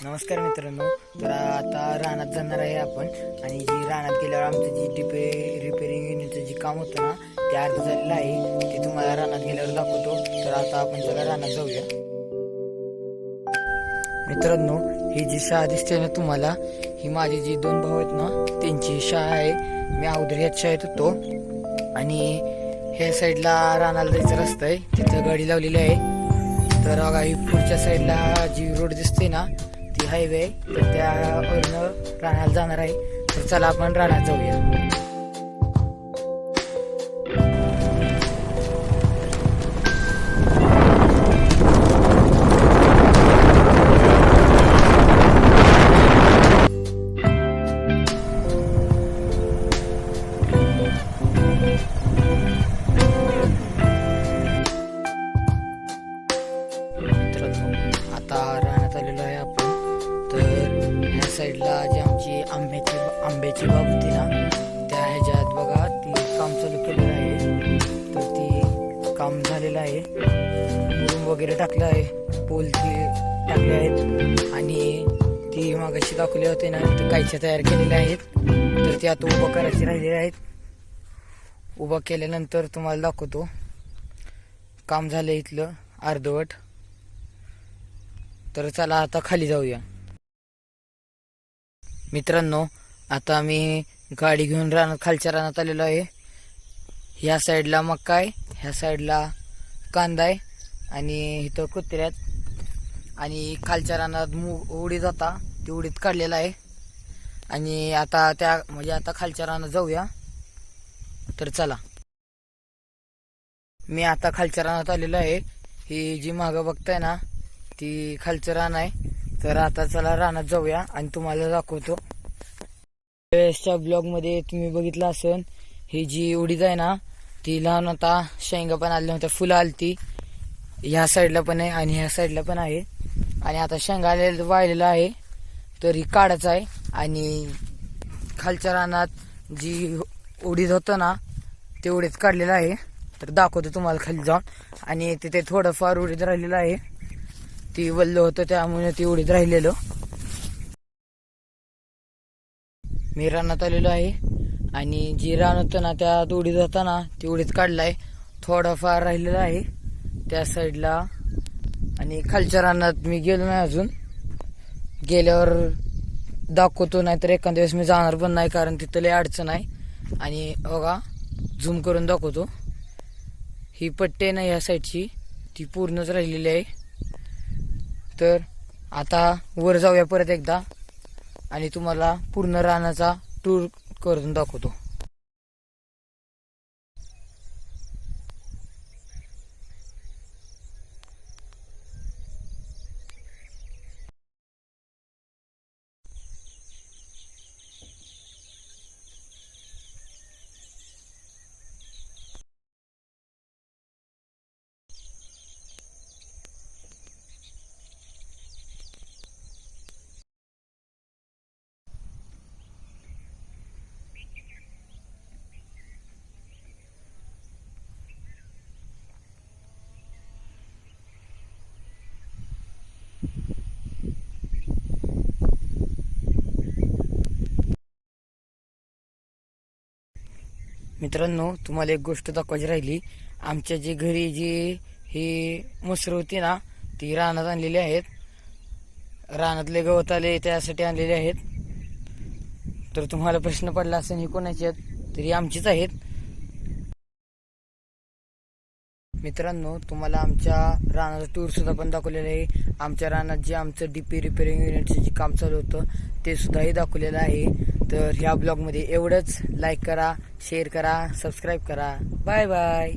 नमस्कार मित्रांनो. तर आता रानात जाणार आहे आपण. आणि जी रानात गेल्यावर आमचं जी रिपेरिंग युनिटचं जे काम होतं ना, ते अर्ध झालेलं आहे. ते तुम्हाला रानात गेल्यावर दाखवतो. तर आता आपण चला रानात जाऊया. मित्रांनो, ही जी शाळा दिसते ना तुम्हाला, ही माझी जी 2 भाऊ आहेत ना, त्यांची शाळा आहे. मी अगोदर ह्याच शाळेत होतो. आणि ह्या साईडला रानाला जायचा रस्ता आहे, तिथं गाडी लावलेली आहे. तर बघा, ही पुढच्या साईडला जी रोड दिसते ना, ती हायवे आहे. तर त्यावरनं रानाला जाणार आहे. तर चला आपण रानात जाऊया. मित्रांनो, आता रानात आलेलो आहे आपण. तर ह्या साईडला जी आमची आंब्याची बाग होती ना, त्या ह्याच्यात बघा ती काम चालू केलेलं आहे. तर ती काम झालेलं आहे. मुरुम वगैरे टाकलं आहे, पोल ती टाकले आहेत. आणि ती मागाशी दाखवले होते ना, तर कायच्या तयार केलेल्या आहेत. तर ते आता उभं करायचे राहिलेले आहेत. उभं केल्यानंतर तुम्हाला दाखवतो. काम झालं इथलं अर्धवट. तर चला आता खाली जाऊया. मित्रांनो, आता मी गाडी घेऊन खालच्या रानात आलेलो आहे. ह्या साईडला मका आहे, ह्या साईडला कांदा आहे. आणि इथं कुत्र्यात. आणि खालच्या रानात उडीद होता, ती उडीद काढलेला आहे. आणि आता आता खालच्या रानात जाऊया. तर चला, मी आता खालच्या रानात आलेलो आहे. ही जी मागं बघताय ना, ती खालचं रान आहे. तर आता चला रानात जाऊया आणि तुम्हाला दाखवतो. वेळेसच्या ब्लॉगमध्ये तुम्ही बघितलं असेल, ही जी उडीद आहे ना, ती लहान होता, शेंगा पण आल्या होत्या, फुलं आलती. ह्या साईडला पण आहे आणि ह्या साईडला पण आहे. आणि आता शेंगा आलेलं वाळलेलं आहे. तर ही काढायचं आहे. आणि खालच्या रानात जी उडीद होतं ना, ते उडीद काढलेलं आहे. तर दाखवतो तुम्हाला खाली जाऊन. आणि तिथे थोडंफार उडीद राहिलेलं आहे, ती वल्ल होतं त्यामुळे ती उडीद राहिलेलं. मी रानात आलेलो आहे. आणि जी रान होतं ना, त्यात उडीद होता ना, ती उडीद काढलाय. थोडाफार राहिलेला आहे त्या साईडला. आणि खालच्या रानात मी गेलो नाही अजून. गेल्यावर दाखवतो, नाहीतर एखाद्या वेळेस मी जाणार पण नाही, कारण तिथं लय अडचण आहे. आणि बघा, झूम करून दाखवतो. ही पट्टी आहे ना ह्या साईडची, ती पूर्णच राहिलेली आहे. तर आता वर जाऊया परत एकदा आणि तुम्हाला पूर्ण रानाचा टूर करून दाखवतो. मित्रांनो, तुम्हाला एक गोष्ट दाखवायची राहिली. आमच्या जी घरी जी ही मसर होती ना, ती रानात आणलेली आहेत. रानातले गवत आले त्यासाठी आणलेले आहेत. तर तुम्हाला प्रश्न पडला असेल ही कोणाची आहेत, तरी आमचीच आहेत. मित्रांनो, तुम्हाला आमच्या रानाचा टूर सुद्धा पण दाखवलेला आहे. आमच्या रानात जे आमचं डीपी रिपेरिंग युनिटचं जे काम चालू होतं ते सुद्धाही दाखवलेलं आहे. तर ह्या ब्लॉगमध्ये एवढंच. लाईक करा, शेअर करा, सबस्क्राईब करा. Bye bye.